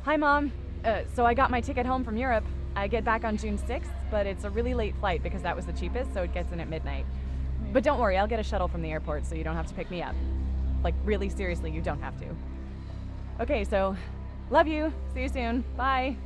Hi, Mom. So I got my ticket home from Europe. I get back on June 6th, but it's a really late flight because that was the cheapest, so it gets in at midnight. But don't worry, I'll get a shuttle from the airport so you don't have to pick me up. Like, really seriously, you don't have to. Okay, so love you. See you soon. Bye.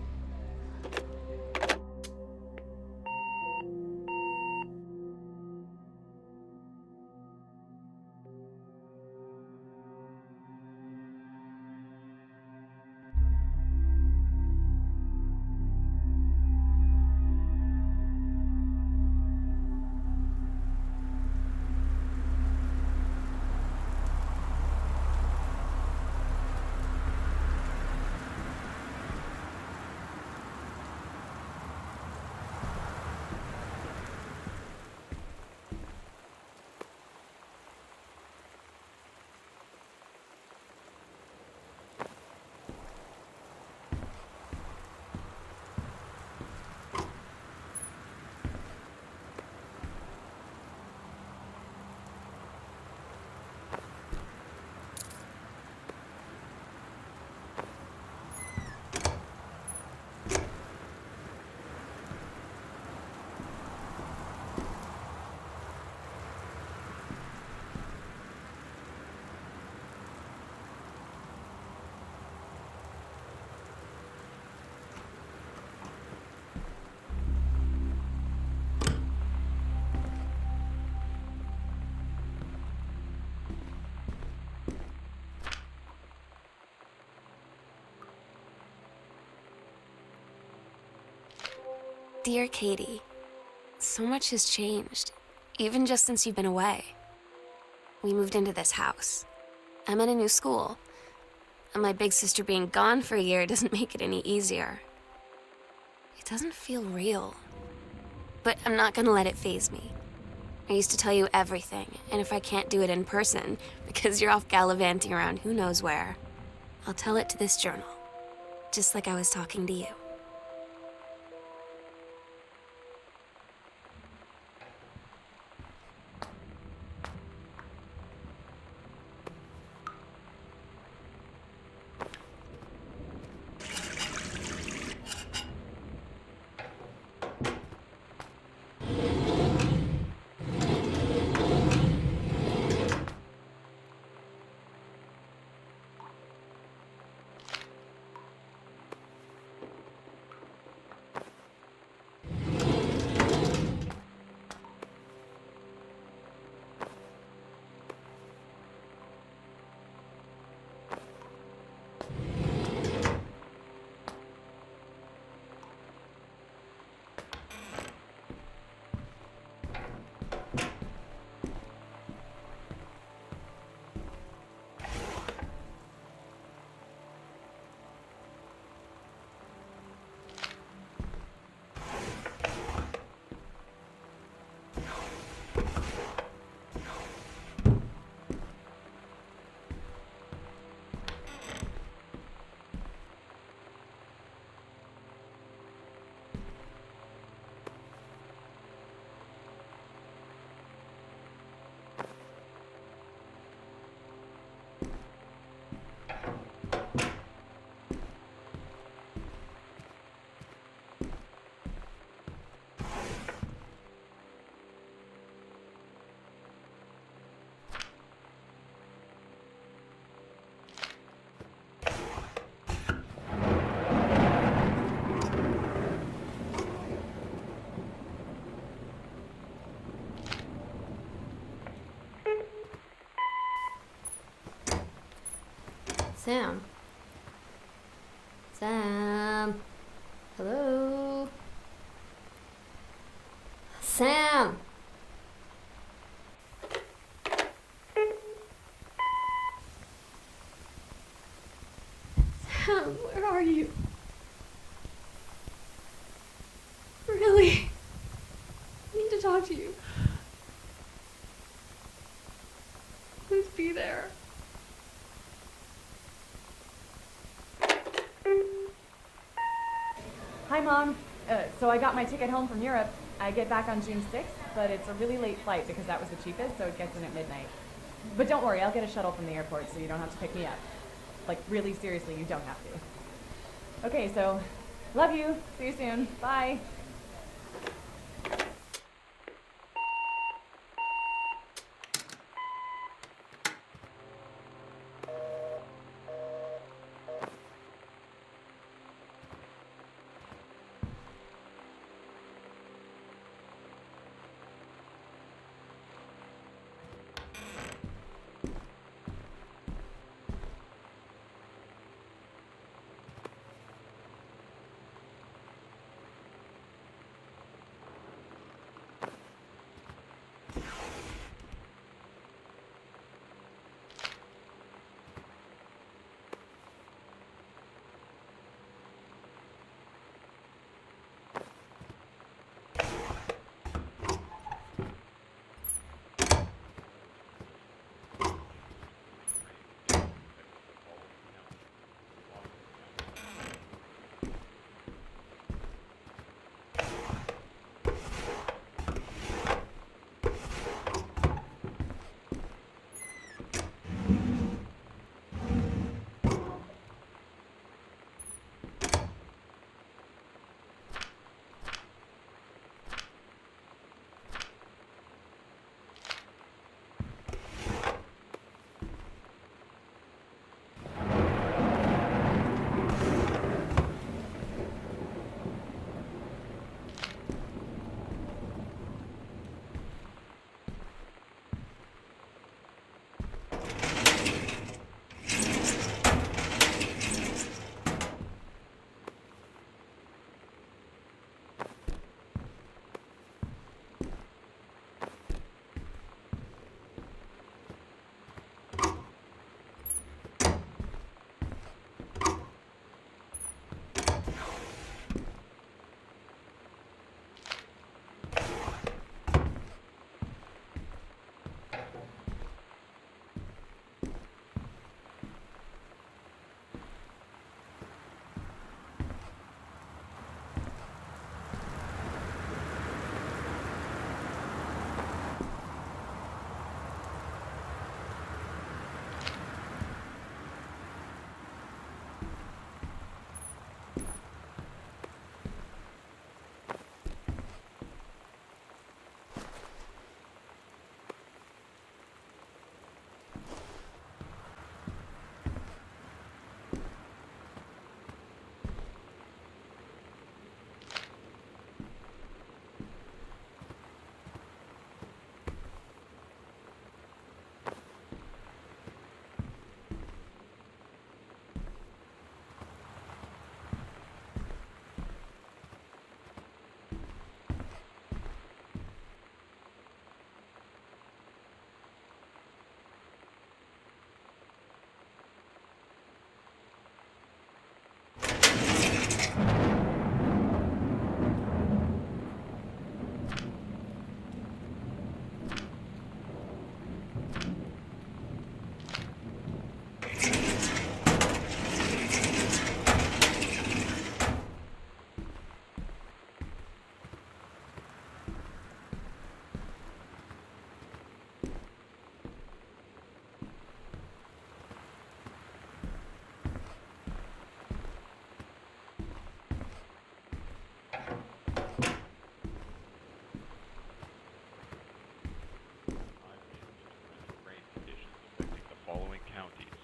Dear Katie, so much has changed, even just since you've been away. We moved into this house. I'm in a new school, and my big sister being gone for a year doesn't make it any easier. It doesn't feel real, but I'm not gonna let it faze me. I used to tell you everything, and if I can't do it in person, because you're off gallivanting around who knows where, I'll tell it to this journal, just like I was talking to you. Sam. Sam. Hello? Sam! Sam, where are you? Really? I need to talk to you. Please be there. Hi, Mom. So I got my ticket home from Europe. I get back on June 6th, but it's a really late flight because that was the cheapest, so it gets in at midnight. But don't worry, I'll get a shuttle from the airport so you don't have to pick me up. Like, really seriously, you don't have to. Okay, so love you. See you soon. Bye. Rain conditions affecting the following counties: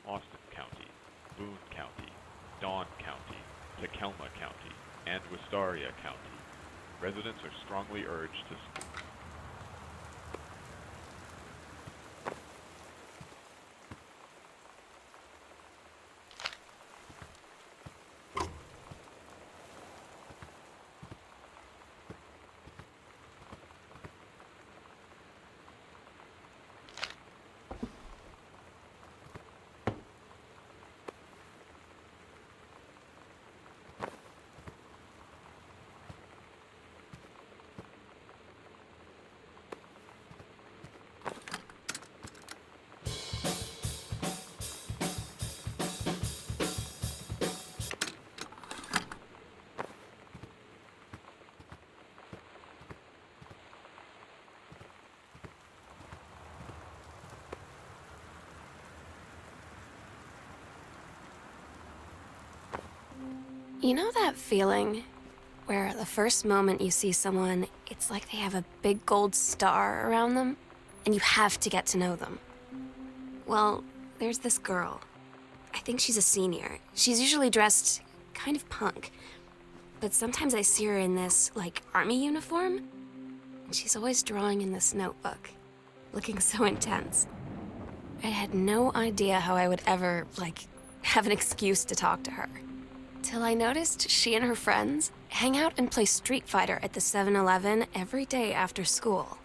Austin County, Boone County, Dawn County, Tacoma County, and Wistaria County. Residents are strongly urged to You know that feeling where the first moment you see someone, it's like they have a big gold star around them, and you have to get to know them? Well, there's this girl. I think she's a senior. She's usually dressed kind of punk, but sometimes I see her in this, like, army uniform, and she's always drawing in this notebook, looking so intense. I had no idea how I would ever, like, have an excuse to talk to her. Till I noticed she and her friends hang out and play Street Fighter at the 7-Eleven every day after school.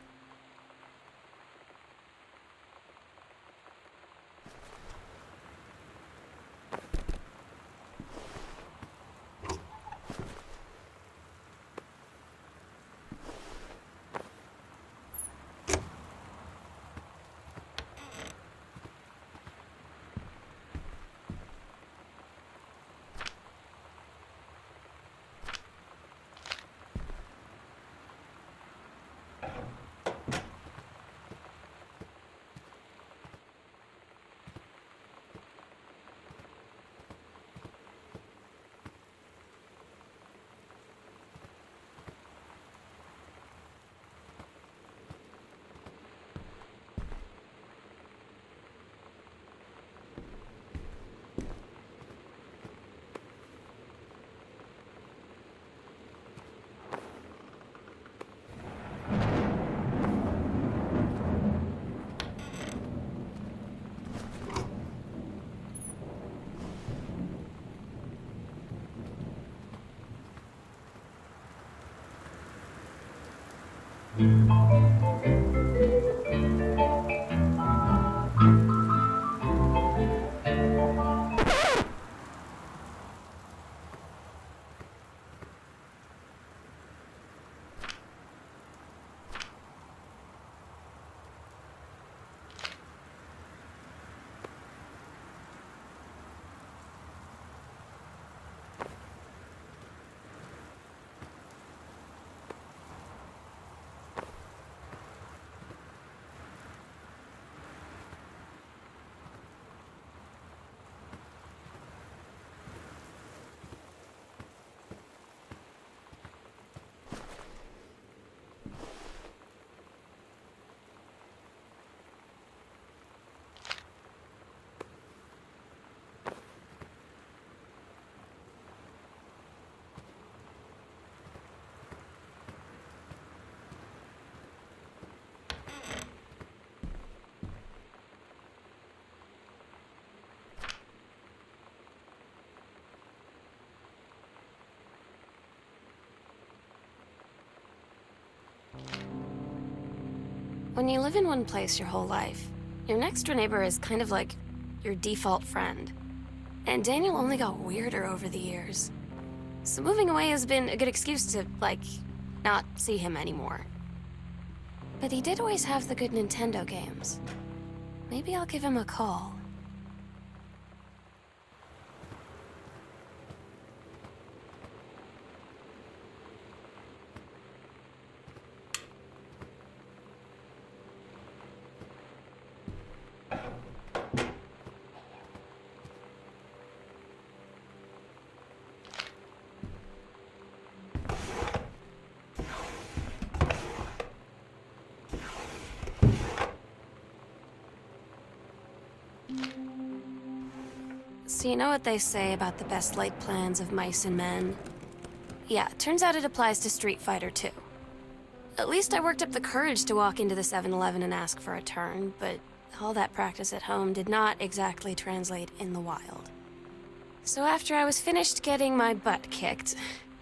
When you live in one place your whole life, your next door neighbor is kind of like your default friend. And Daniel only got weirder over the years. So moving away has been a good excuse to, like, not see him anymore. But he did always have the good Nintendo games. Maybe I'll give him a call. So you know what they say about the best laid plans of mice and men? Yeah, turns out it applies to Street Fighter too. At least I worked up the courage to walk into the 7-Eleven and ask for a turn, but all that practice at home did not exactly translate in the wild. So after I was finished getting my butt kicked,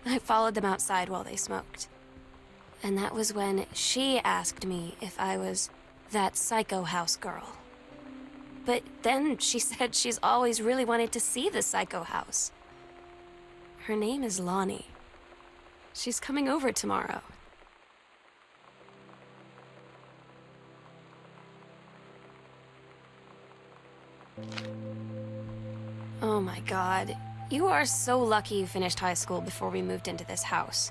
I followed them outside while they smoked. And that was when she asked me if I was that psycho house girl. But then she said she's always really wanted to see the psycho house. Her name is Lonnie. She's coming over tomorrow. Oh my God. You are so lucky you finished high school before we moved into this house.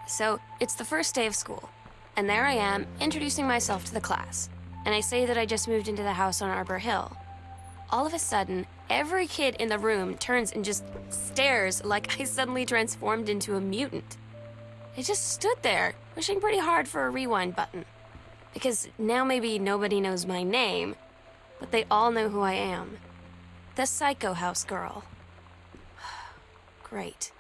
So, it's the first day of school, and there I am, introducing myself to the class. And I say that I just moved into the house on Arbor Hill. all of a sudden, every kid in the room turns and just stares like I suddenly transformed into a mutant. I just stood there, wishing pretty hard for a rewind button. Because now maybe nobody knows my name, but they all know who I am. The Psycho House girl. Great.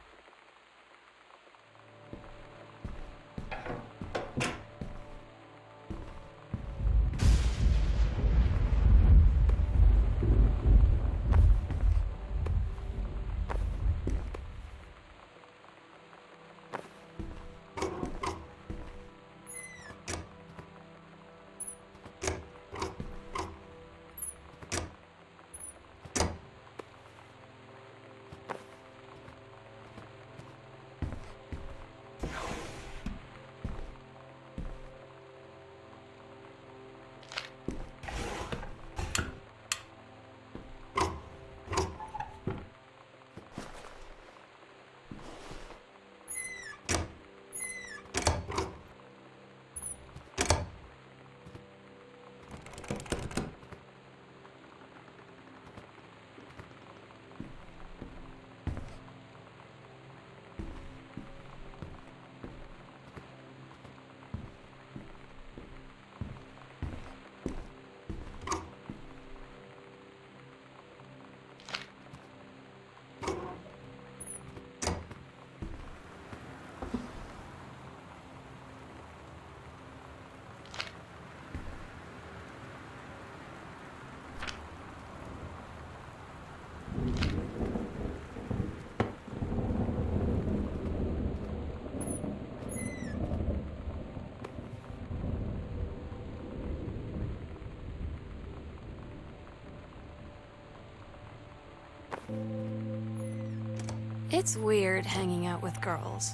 It's weird hanging out with girls.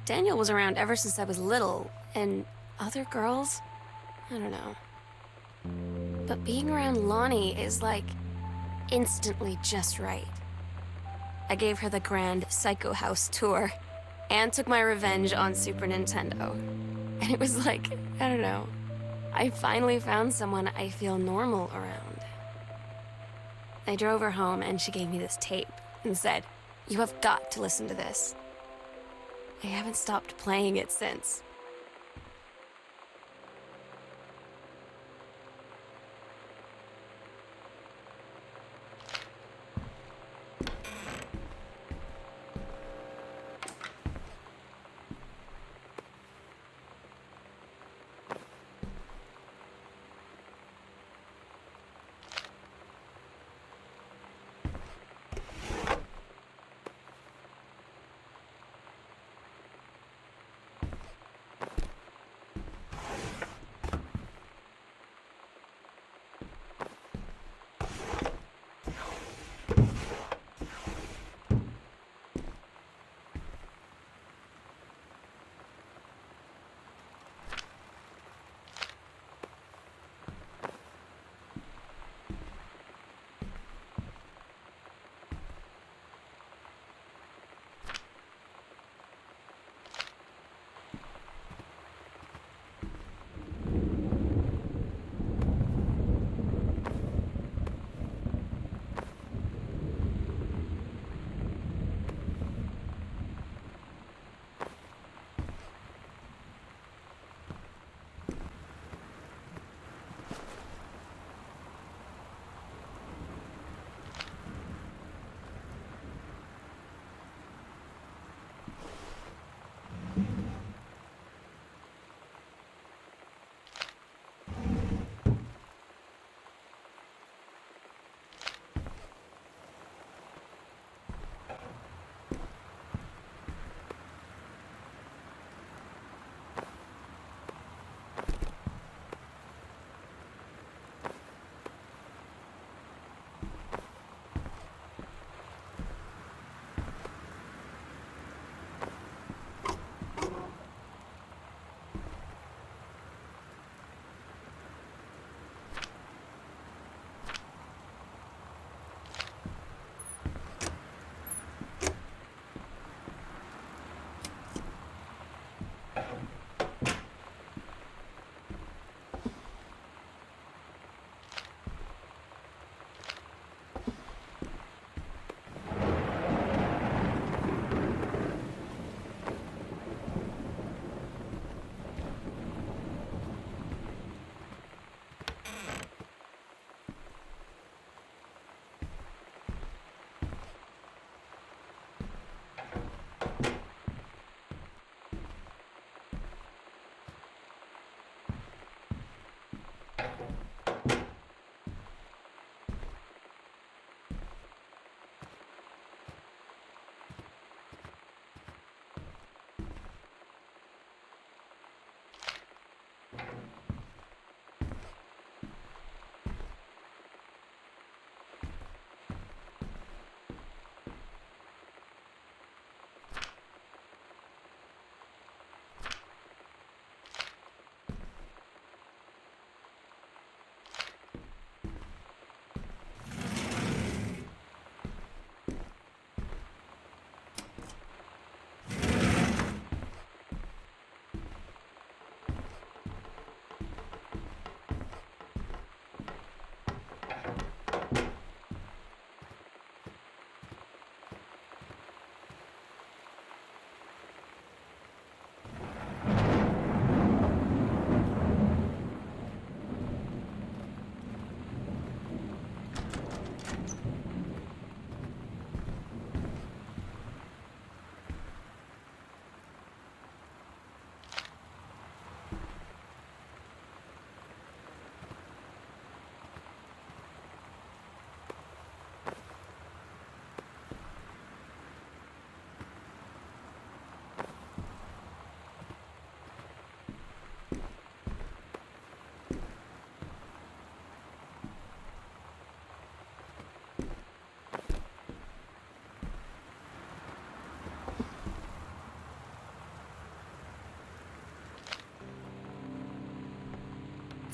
Daniel was around ever since I was little, and other girls? I don't know. But being around Lonnie is like instantly just right. I gave her the grand Psycho House tour and took my revenge on Super Nintendo. And it was like, I don't know, I finally found someone I feel normal around. I drove her home and she gave me this tape and said, "You have got to listen to this." I haven't stopped playing it since.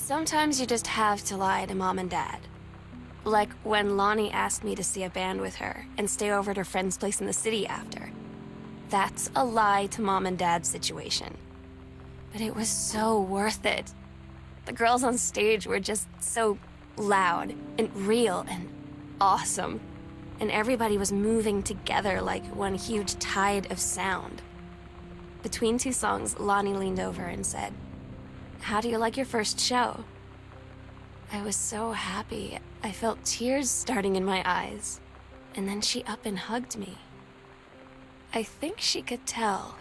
Sometimes you just have to lie to Mom and Dad. Like when Lonnie asked me to see a band with her and stay over at her friend's place in the city after. That's a lie to Mom and Dad's situation. But it was so worth it. The girls on stage were just so loud and real and awesome. And everybody was moving together like one huge tide of sound. Between two songs, Lonnie leaned over and said, "How do you like your first show?" I was so happy. I felt tears starting in my eyes. And then she up and hugged me. I think she could tell.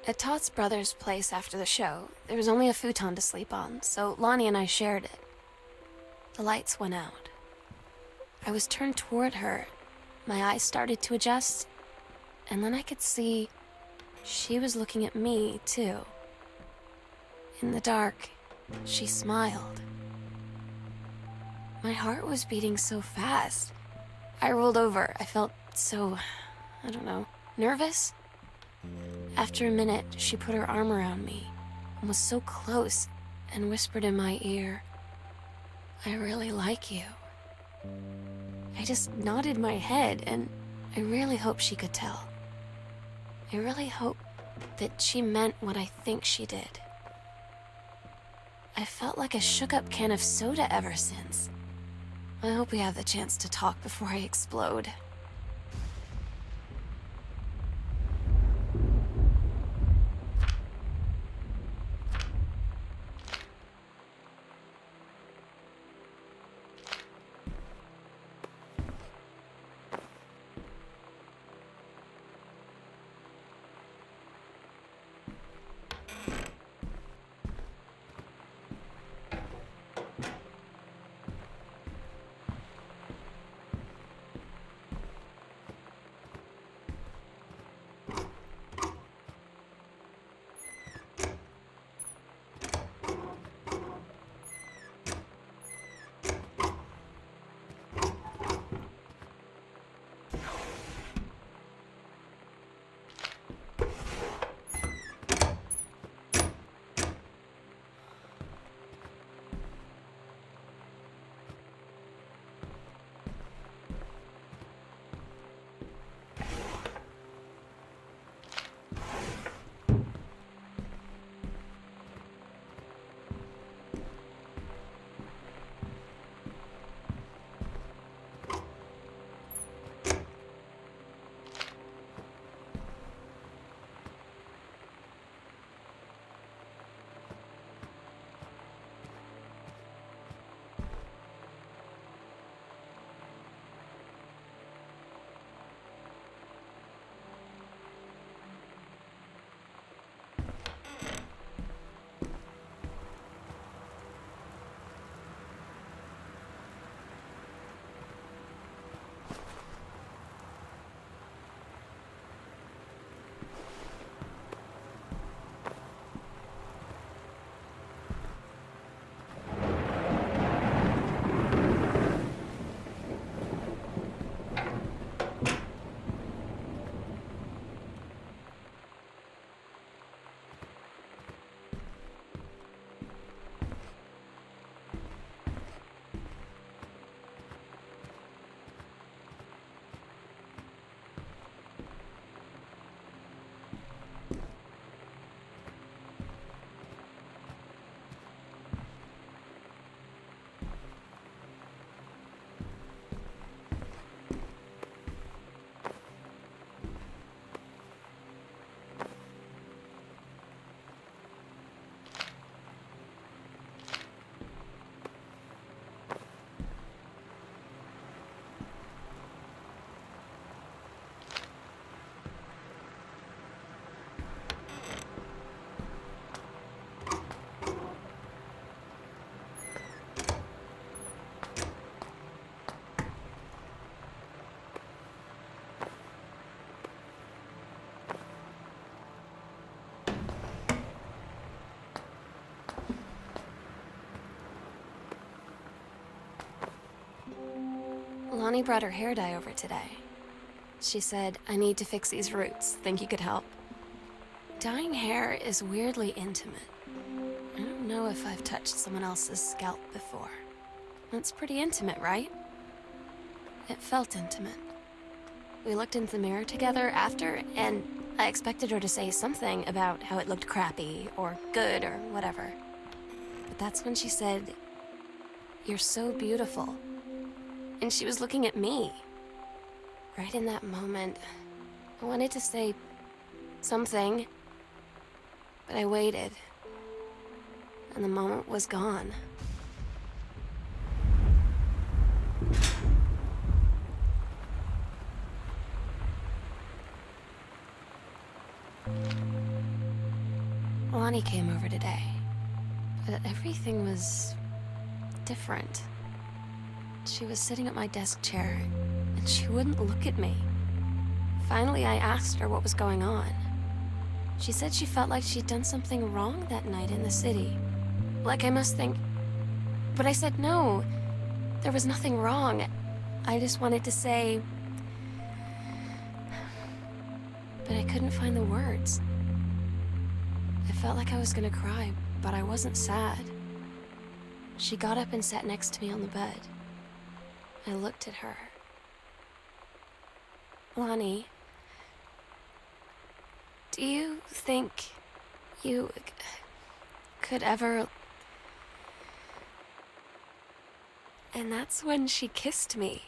At Todd's brother's place after the show, there was only a futon to sleep on, so Lonnie and I shared it. The lights went out. I was turned toward her. My eyes started to adjust, and then I could see she was looking at me, too. In the dark, she smiled. My heart was beating so fast. I rolled over. I felt so, I don't know, nervous? After a minute, she put her arm around me and was so close and whispered in my ear, "I really like you." I just nodded my head, and I really hope she could tell. I really hope that she meant what I think she did. I felt like a shook-up can of soda ever since. I hope we have the chance to talk before I explode. Lonnie brought her hair dye over today. She said, I need to fix these roots. Think you could help? Dyeing hair is weirdly intimate. I don't know if I've touched someone else's scalp before. It's pretty intimate, right? It felt intimate. We looked into the mirror together after, and I expected her to say something about how it looked crappy or good or whatever. But that's when she said, "You're so beautiful." And she was looking at me. Right in that moment, I wanted to say something, but I waited, and the moment was gone. Lonnie came over today, but everything was different. She was sitting at my desk chair, and she wouldn't look at me. Finally, I asked her what was going on. She said she felt like she'd done something wrong that night in the city. Like I must think... But I said no, there was nothing wrong. I just wanted to say... But I couldn't find the words. I felt like I was gonna cry, but I wasn't sad. She got up and sat next to me on the bed. I looked at her. Lonnie, do you think you could ever... And that's when she kissed me.